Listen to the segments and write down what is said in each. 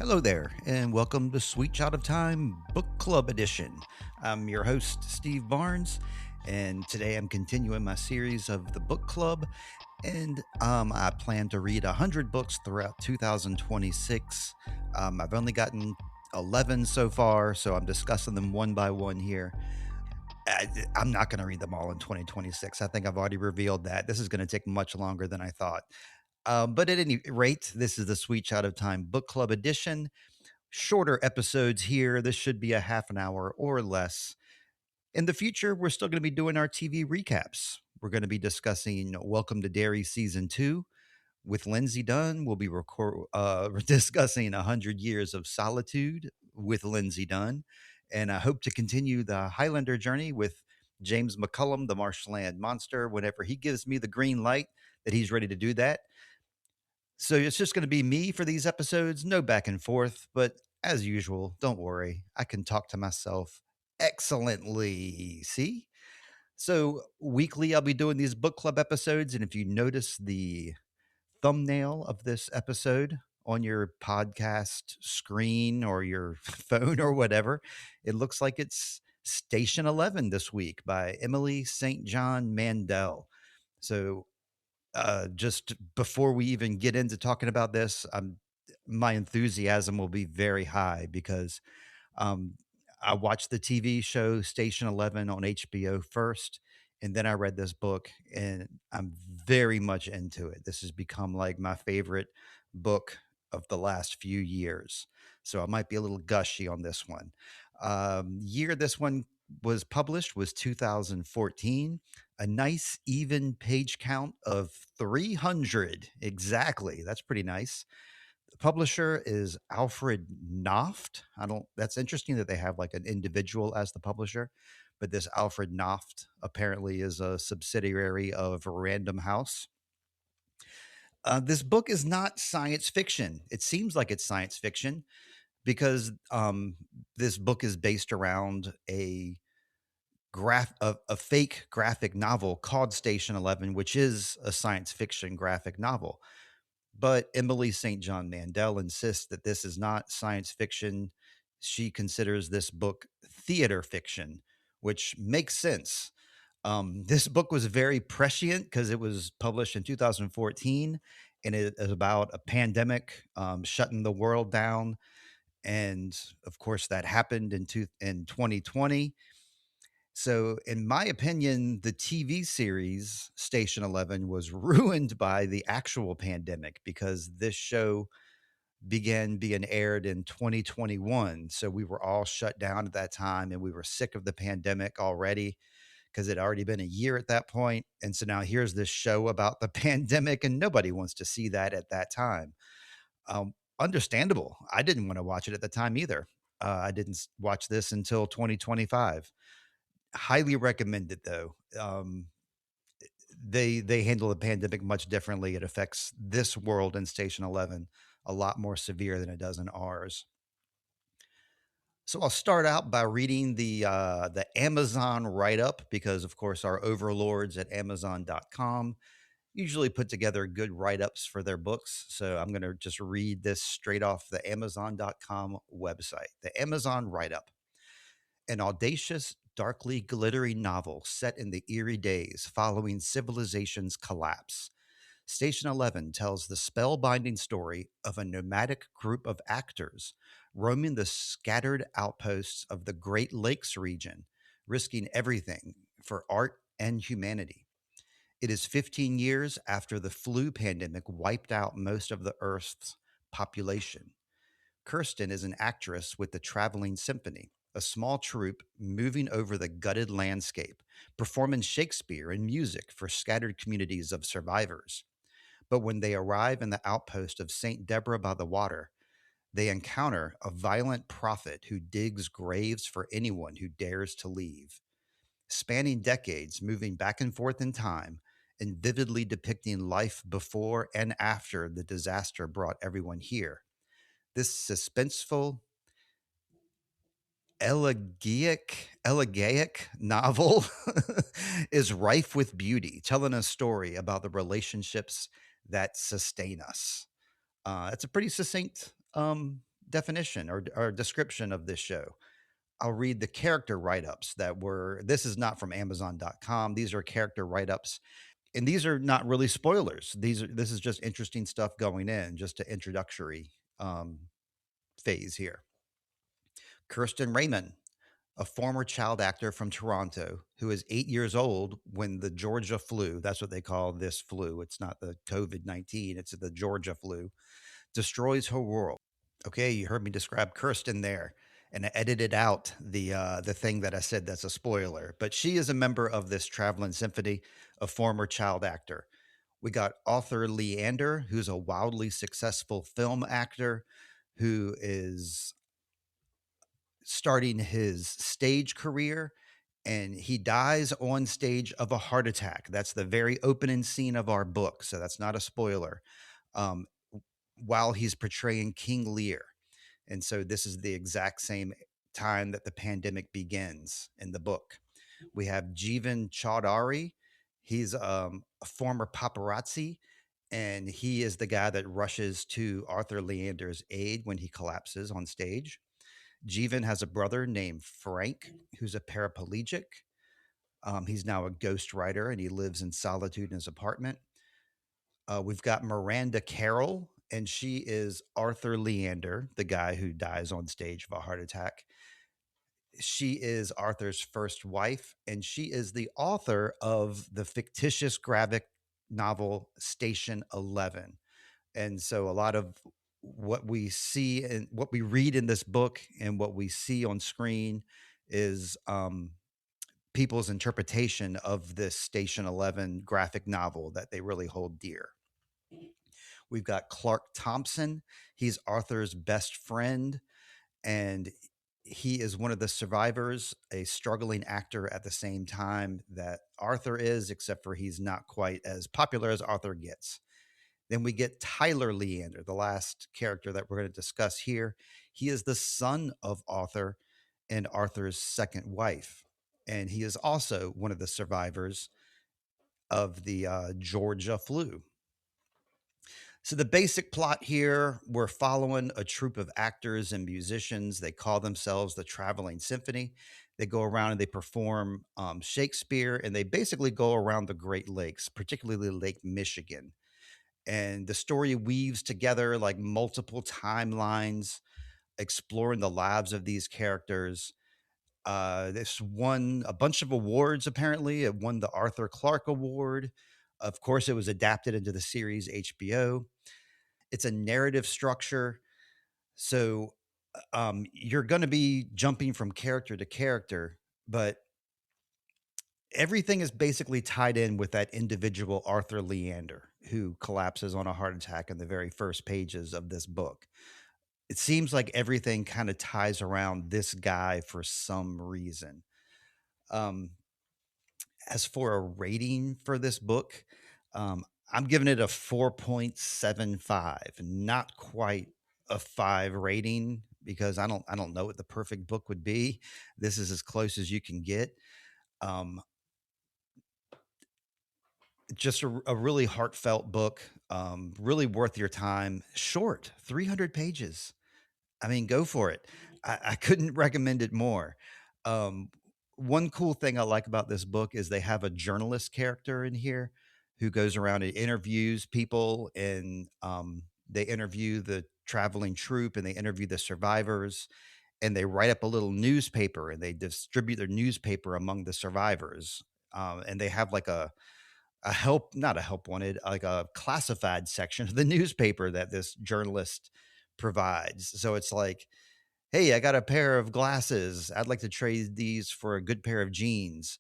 Hello there, and welcome to Sweet Child of Time Book Club Edition. I'm your host, Steve Barnes, and today I'm continuing my series of the book club. And I plan to read 100 books throughout 2026. I've only gotten 11 so far, so I'm discussing them one by one here. I'm not going to read them all in 2026. I think I've already revealed that. This is going to take much longer than I thought. But at any rate, this is the Sweet Child of Time Book Club Edition. Shorter episodes here. This should be a half an hour or less. In the future, we're still going to be doing our TV recaps. We're going to be discussing Welcome to Derry Season 2 with Lindsay Dunn. We'll be discussing 100 Years of Solitude with Lindsay Dunn. And I hope to continue the Highlander journey with James McCullum, the Marshland Monster, whenever he gives me the green light that he's ready to do that. So it's just going to be me for these episodes, no back and forth. But as usual, don't worry, I can talk to myself excellently. See? So weekly, I'll be doing these book club episodes. And if you notice the thumbnail of this episode on your podcast screen or your phone or whatever, it looks like it's Station 11 this week by Emily St John Mandel. So just before we even get into talking about this, my enthusiasm will be very high because um, I watched the TV show Station 11 on HBO first, and then I read this book, and I'm very much into it. This has become like my favorite book of the last few years. So I might be a little gushy on this one. Year this one was published was 2014. A nice even page count of 300 exactly. That's pretty nice. The publisher is Alfred Knopf. I don't That's interesting that they have like an individual as the publisher, but this Alfred Knopf apparently is a subsidiary of Random House. This book is not science fiction. It seems like it's science fiction because this book is based around a fake graphic novel called Station 11, which is a science fiction graphic novel. But Emily St. John Mandel insists that this is not science fiction. She considers this book theater fiction, which makes sense. This book was very prescient because it was published in 2014, and it is about a pandemic shutting the world down. And of course, that happened in 2020. So, in my opinion, the TV series Station 11 was ruined by the actual pandemic because this show began being aired in 2021. So, we were all shut down at that time and we were sick of the pandemic already because it had already been a year at that point. And so now here's this show about the pandemic, and nobody wants to see that at that time. Understandable. I didn't want to watch it at the time either. I didn't watch this until 2025. Highly recommended though. They handle the pandemic much differently. It affects this world in Station 11 a lot more severe than it does in ours. So I'll start out by reading the Amazon write up because, of course, our overlords at Amazon.com usually put together good write ups for their books. So I'm going to just read this straight off the Amazon.com website. The Amazon write up. An audacious, darkly glittering novel set in the eerie days following civilization's collapse. Station 11 tells the spellbinding story of a nomadic group of actors roaming the scattered outposts of the Great Lakes region, risking everything for art and humanity. It is 15 years after the flu pandemic wiped out most of the Earth's population. Kirsten is an actress with the Traveling Symphony, a small troupe moving over the gutted landscape, performing Shakespeare and music for scattered communities of survivors. But when they arrive in the outpost of St. Deborah by the water, they encounter a violent prophet who digs graves for anyone who dares to leave. Spanning decades, moving back and forth in time, and vividly depicting life before and after the disaster brought everyone here. This suspenseful, elegiac novel is rife with beauty, telling a story about the relationships that sustain us. It's a pretty succinct definition or description of this show. I'll read the character write ups that were, this is not from Amazon.com. These are character write ups. And these are not really spoilers. This is just interesting stuff going in, just an introductory um, phase here. Kirsten Raymond, a former child actor from Toronto who is 8 years old when the Georgia flu, that's what they call this flu. It's not the COVID 19, it's the Georgia flu, destroys her world. Okay, you heard me describe Kirsten there, and I edited out the thing that I said that's a spoiler. But she is a member of this traveling symphony, a former child actor. We got Arthur Leander, who's a wildly successful film actor who is starting his stage career, and he dies on stage of a heart attack. That's the very opening scene of our book, so that's not a spoiler. Um, while he's portraying King Lear. And so this is the exact same time that the pandemic begins in the book. We have Jeevan Chaudhary. He's a former paparazzi, and he is the guy that rushes to Arthur Leander's aid when he collapses on stage. Jeevan has a brother named Frank, who's a paraplegic. He's now a ghostwriter, and he lives in solitude in his apartment. We've got Miranda Carroll, and she is Arthur Leander, the guy who dies on stage of a heart attack. She is Arthur's first wife, and she is the author of the fictitious graphic novel Station 11. And so a lot of what we see and what we read in this book and what we see on screen is people's interpretation of this Station 11 graphic novel that they really hold dear. We've got Clark Thompson. He's Arthur's best friend, and he is one of the survivors, a struggling actor at the same time that Arthur is, except for he's not quite as popular as Arthur gets. Then we get Tyler Leander, the last character that we're going to discuss here. He is the son of Arthur and Arthur's second wife, and he is also one of the survivors of the Georgia flu. So the basic plot here, we're following a troupe of actors and musicians. They call themselves the Traveling Symphony. They go around and they perform Shakespeare, and they basically go around the Great Lakes, particularly Lake Michigan. And the story weaves together like multiple timelines, exploring the lives of these characters. This won a bunch of awards, apparently. It won the Arthur Clarke Award. Of course, it was adapted into the series HBO. It's a narrative structure. So you're going to be jumping from character to character, but everything is basically tied in with that individual Arthur Leander who collapses on a heart attack in the very first pages of this book. It seems like everything kind of ties around this guy for some reason. Um, as for a rating for this book, um, I'm giving it a 4.75, not quite a 5 rating because I don't know what the perfect book would be. This is as close as you can get. Um, just a really heartfelt book, really worth your time. Short, 300 pages. I mean, go for it. I couldn't recommend it more. Um, one cool thing I like about this book is they have a journalist character in here who goes around and interviews people, and they interview the traveling troupe and they interview the survivors, and they write up a little newspaper and they distribute their newspaper among the survivors. And they have like a help, not a help wanted, like a classified section of the newspaper that this journalist provides. So it's like, hey, I got a pair of glasses. I'd like to trade these for a good pair of jeans,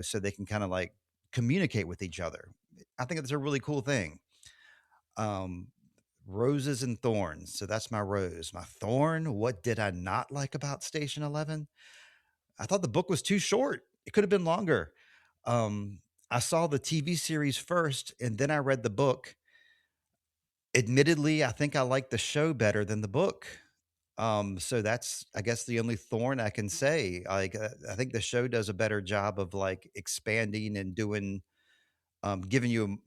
so they can kind of like communicate with each other. I think that's a really cool thing. Um, Roses and thorns. So that's my rose. My thorn, what did I not like about Station 11? I thought the book was too short. It could have been longer. Um, I saw the TV series first and then I read the book. Admittedly, I think I like the show better than the book. So that's, I guess, the only thorn I can say. Like, I think the show does a better job of like expanding and doing, giving you,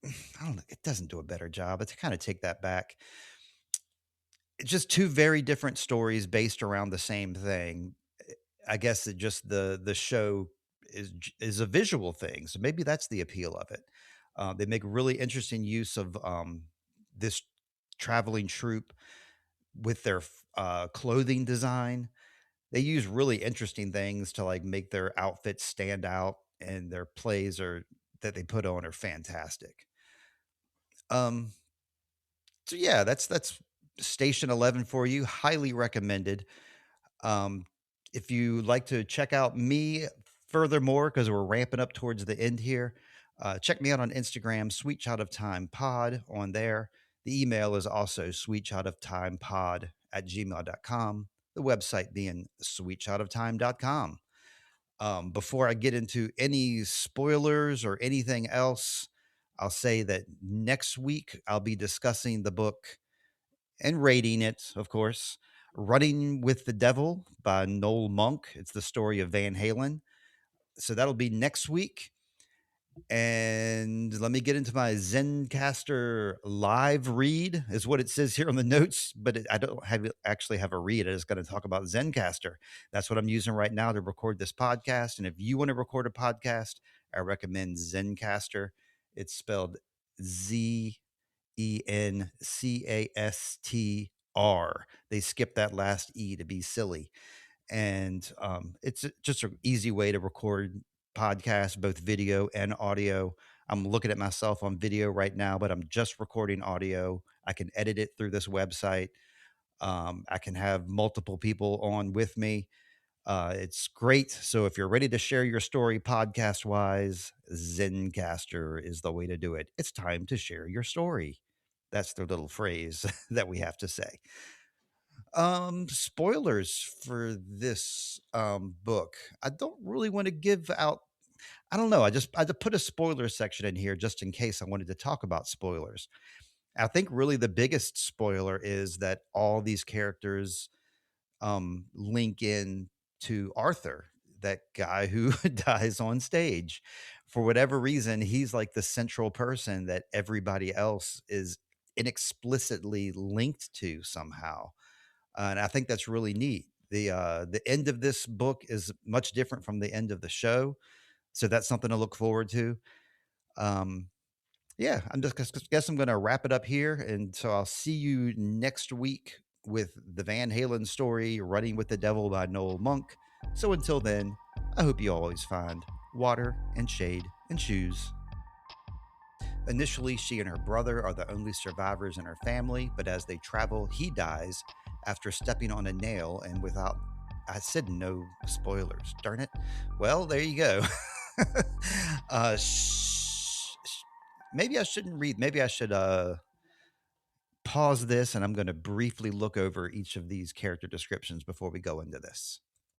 I don't know, it doesn't do a better job. It's kind of take that back. It's just two very different stories based around the same thing. I guess it just the show is a visual thing, so maybe that's the appeal of it. They make really interesting use of this traveling troupe with their clothing design. They use really interesting things to like make their outfits stand out, and their plays are that they put on are fantastic. Um, so yeah, that's Station 11 for you. Highly recommended. Um, if you like to check out me furthermore, because we're ramping up towards the end here, check me out on Instagram, Sweet Child of Time Pod on there. The email is also sweetchildoftimepod@gmail.com. The website being sweetchildoftime.com. Before I get into any spoilers or anything else, I'll say that next week I'll be discussing the book and rating it, of course. Running with the Devil by Noel Monk. It's the story of Van Halen. So that'll be next week. And let me get into my Zencaster live read, is what it says here on the notes, but I don't actually have a read. I just got to talk about Zencaster. That's what I'm using right now to record this podcast. And if you want to record a podcast, I recommend Zencaster. It's spelled Zencastr. They skip that last E to be silly. And it's just an easy way to record podcasts, both video and audio. I'm looking at myself on video right now, but I'm just recording audio. I can edit it through this website. I can have multiple people on with me. It's great. So if you're ready to share your story podcast wise, Zencaster is the way to do it. It's time to share your story. That's their little phrase that we have to say. Spoilers for this book. I don't really want to give out. I don't know. I just put a spoiler section in here just in case I wanted to talk about spoilers. I think really the biggest spoiler is that all these characters link in to Arthur, that guy who dies on stage. For whatever reason, he's like the central person that everybody else is inexplicitly linked to somehow. And I think that's really neat. The end of this book is much different from the end of the show, so that's something to look forward to. Um, yeah, I'm just guess I'm going to wrap it up here, and so I'll see you next week with the Van Halen story, "Running with the Devil" by Noel Monk. So until then, I hope you always find water and shade and shoes. Initially, she and her brother are the only survivors in her family, but as they travel, he dies after stepping on a nail and without. I said no spoilers, darn it. Well, there you go. uh, maybe I shouldn't read. Maybe I should pause this and I'm going to briefly look over each of these character descriptions before we go into this.